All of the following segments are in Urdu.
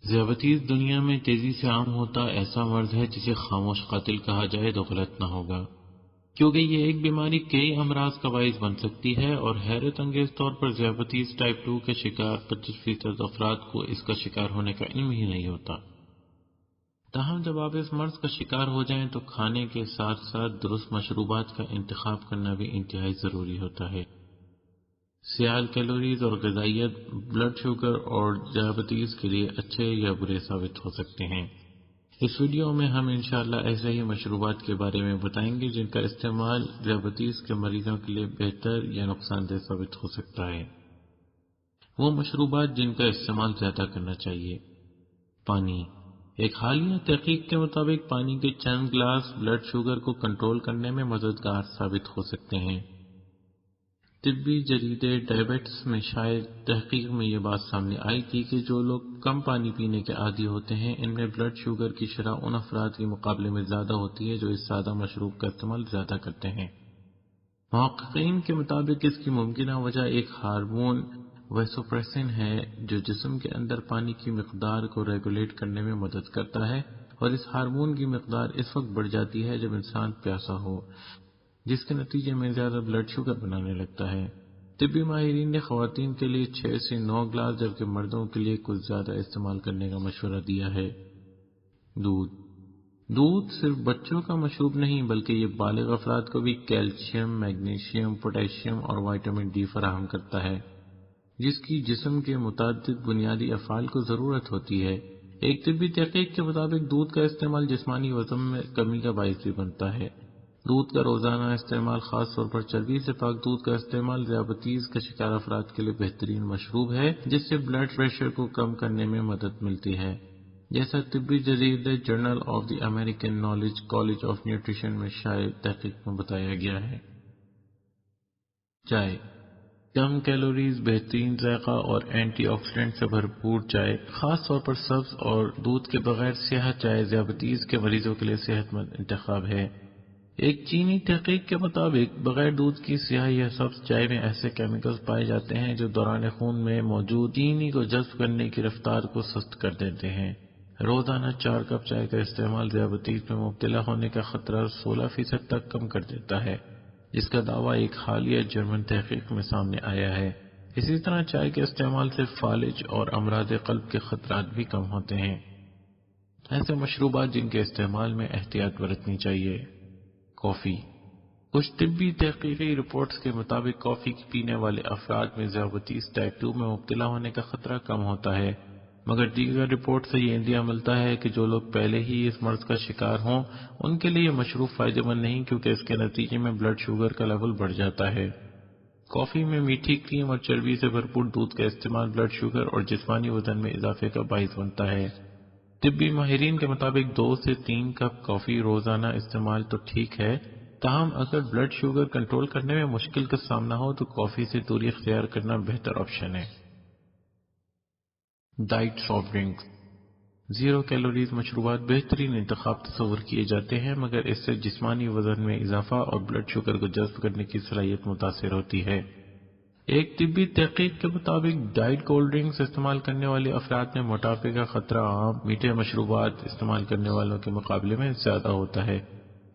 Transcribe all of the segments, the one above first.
ذیابیطس دنیا میں تیزی سے عام ہوتا ایسا مرض ہے جسے خاموش قاتل کہا جائے تو غلط نہ ہوگا، کیونکہ یہ ایک بیماری کئی امراض کا باعث بن سکتی ہے، اور حیرت انگیز طور پر ذیابیطس ٹائپ 2 کے شکار 25% افراد کو اس کا شکار ہونے کا علم ہی نہیں ہوتا۔ تاہم جب آپ اس مرض کا شکار ہو جائیں تو کھانے کے ساتھ ساتھ درست مشروبات کا انتخاب کرنا بھی انتہائی ضروری ہوتا ہے۔ سیال کیلوریز اور غذائیت بلڈ شوگر اور ذیابیطس کے لیے اچھے یا برے ثابت ہو سکتے ہیں۔ اس ویڈیو میں ہم انشاءاللہ ایسے ہی مشروبات کے بارے میں بتائیں گے جن کا استعمال ذیابیطس کے مریضوں کے لیے بہتر یا نقصان دہ ثابت ہو سکتا ہے۔ وہ مشروبات جن کا استعمال زیادہ کرنا چاہیے۔ پانی۔ ایک حالیہ تحقیق کے مطابق پانی کے چند گلاس بلڈ شوگر کو کنٹرول کرنے میں مددگار ثابت ہو سکتے ہیں۔ طبی جریدے ڈائبیٹس میں شائع تحقیق میں یہ بات سامنے آئی تھی کہ جو لوگ کم پانی پینے کے عادی ہوتے ہیں ان میں بلڈ شوگر کی شرح ان افراد کے مقابلے میں زیادہ ہوتی ہے جو اس سادہ مشروب کا استعمال زیادہ کرتے ہیں۔ محققین کے مطابق اس کی ممکنہ وجہ ایک ہارمون ویسوپریسن ہے جو جسم کے اندر پانی کی مقدار کو ریگولیٹ کرنے میں مدد کرتا ہے، اور اس ہارمون کی مقدار اس وقت بڑھ جاتی ہے جب انسان پیاسا ہو، جس کے نتیجے میں زیادہ بلڈ شوگر بنانے لگتا ہے۔ طبی ماہرین نے خواتین کے لیے 6 سے 9 گلاس جبکہ مردوں کے لیے کچھ زیادہ استعمال کرنے کا مشورہ دیا ہے۔ دودھ صرف بچوں کا مشروب نہیں بلکہ یہ بالغ افراد کو بھی کیلشیم، میگنیشیم، پوٹیشیم اور وٹامن ڈی فراہم کرتا ہے، جس کی جسم کے متعدد بنیادی افعال کو ضرورت ہوتی ہے۔ ایک طبی تحقیق کے مطابق دودھ کا استعمال جسمانی وزن میں کمی کا باعث بھی بنتا ہے۔ دودھ کا روزانہ استعمال، خاص طور پر چربی سے پاک دودھ کا استعمال، ذیابیطس کا شکار افراد کے لیے بہترین مشروب ہے جس سے بلڈ پریشر کو کم کرنے میں مدد ملتی ہے، جیسا طبی جریدے journal of the American knowledge college of nutrition میں شائع تحقیق میں بتایا گیا ہے۔ چائے۔ کم کیلوریز، بہترین ذائقہ اور اینٹی آکسیڈنٹ سے بھرپور چائے، خاص طور پر سبز اور دودھ کے بغیر سیاہ چائے، ذیابیطس کے مریضوں کے لیے صحت مند انتخاب ہے۔ ایک چینی تحقیق کے مطابق بغیر دودھ کی سیاہ یا سبز چائے میں ایسے کیمیکلز پائے جاتے ہیں جو دوران خون میں موجود چینی کو جذب کرنے کی رفتار کو سست کر دیتے ہیں۔ روزانہ 4 کپ چائے کا استعمال ذیابیطس میں مبتلا ہونے کا خطرہ 16% تک کم کر دیتا ہے، جس کا دعویٰ ایک حالیہ جرمن تحقیق میں سامنے آیا ہے۔ اسی طرح چائے کے استعمال سے فالج اور امراض قلب کے خطرات بھی کم ہوتے ہیں۔ ایسے مشروبات جن کے استعمال میں احتیاط برتنی چاہیے۔ کافی۔ کچھ طبی تحقیقی رپورٹس کے مطابق کافی پینے والے افراد میں ذیابیطس ٹائپ 2 میں مبتلا ہونے کا خطرہ کم ہوتا ہے، مگر دیگر رپورٹ سے یہ اندیہ ملتا ہے کہ جو لوگ پہلے ہی اس مرض کا شکار ہوں ان کے لیے یہ مشروب فائدہ مند نہیں، کیونکہ اس کے نتیجے میں بلڈ شوگر کا لیول بڑھ جاتا ہے۔ کافی میں میٹھی کریم اور چربی سے بھرپور دودھ کا استعمال بلڈ شوگر اور جسمانی وزن میں اضافے کا باعث بنتا ہے۔ طبی ماہرین کے مطابق 2 سے 3 کپ کافی روزانہ استعمال تو ٹھیک ہے، تاہم اگر بلڈ شوگر کنٹرول کرنے میں مشکل کا سامنا ہو تو کافی سے دوری اختیار کرنا بہتر آپشن ہے۔ Diet soft drinks. 0 کیلوریز مشروبات بہترین انتخاب تصور کیے جاتے ہیں، مگر اس سے جسمانی وزن میں اضافہ اور بلڈ شوگر کو جذب کرنے کی صلاحیت متاثر ہوتی ہے۔ ایک طبی تحقیق کے مطابق ڈائٹ کولڈ ڈرنکس استعمال کرنے والے افراد میں موٹاپے کا خطرہ عام میٹھے مشروبات استعمال کرنے والوں کے مقابلے میں زیادہ ہوتا ہے۔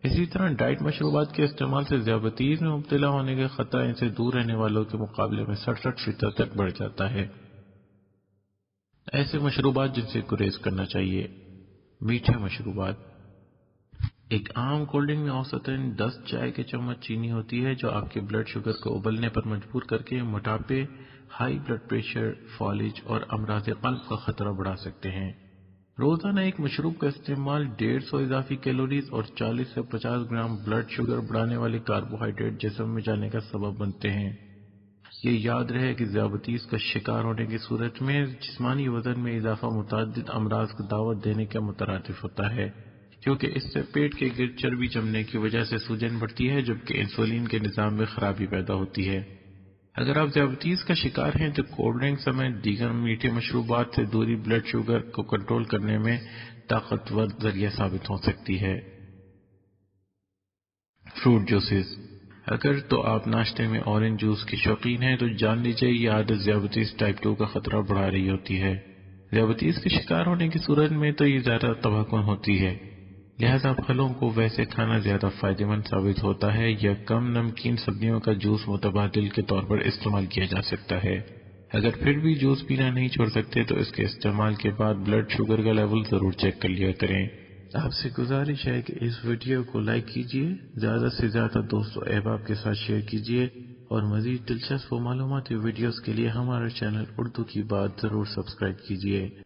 اسی طرح ڈائٹ مشروبات کے استعمال سے ذیابیطس میں مبتلا ہونے کا خطرہ ان سے دور رہنے والوں کے مقابلے میں 67% تک بڑھ جاتا ہے۔ ایسے مشروبات جن سے گریز کرنا چاہیے۔ میٹھے مشروبات۔ ایک عام کولڈ ڈرنک میں اوسطاً 10 چائے کے چمچ چینی ہوتی ہے جو آپ کے بلڈ شوگر کو ابلنے پر مجبور کر کے موٹاپے، ہائی بلڈ پریشر، فالج اور امراض قلب کا خطرہ بڑھا سکتے ہیں۔ روزانہ ایک مشروب کا استعمال 150 اضافی کیلوریز اور 40 سے 50 گرام بلڈ شوگر بڑھانے والے کاربوہائیڈریٹ جسم میں جانے کا سبب بنتے ہیں۔ یہ یاد رہے کہ ذیابیطس کا شکار ہونے کی صورت میں جسمانی وزن میں اضافہ متعدد امراض کو دعوت دینے کا مترادف ہوتا ہے، کیونکہ اس سے پیٹ کے گرد چربی جمنے کی وجہ سے سوجن بڑھتی ہے جبکہ انسولین کے نظام میں خرابی پیدا ہوتی ہے۔ اگر آپ ذیابیطس کا شکار ہیں تو کولڈ ڈرنک سمیت دیگر میٹھے مشروبات سے دوری بلڈ شوگر کو کنٹرول کرنے میں طاقتور ذریعہ ثابت ہو سکتی ہے۔ Fruit juices. اگر تو آپ ناشتے میں اورنج جوس کے شوقین ہیں تو جان لیجیے یہ عادت ذیابیطس ٹائپ 2 کا خطرہ بڑھا رہی ہوتی ہے۔ ذیابطیس کے شکار ہونے کی صورت میں تو یہ زیادہ تباہ کن ہوتی ہے، لہذا پھلوں کو ویسے کھانا زیادہ فائدہ مند ثابت ہوتا ہے یا کم نمکین سبزیوں کا جوس متبادل کے طور پر استعمال کیا جا سکتا ہے۔ اگر پھر بھی جوس پینا نہیں چھوڑ سکتے تو اس کے استعمال کے بعد بلڈ شوگر کا لیول ضرور چیک کر لیا کریں۔ آپ سے گزارش ہے کہ اس ویڈیو کو لائک کیجئے، زیادہ سے زیادہ دوست و احباب کے ساتھ شیئر کیجئے اور مزید دلچسپ و معلوماتی ویڈیوز کے لیے ہمارا چینل اردو کی بات ضرور سبسکرائب کیجئے۔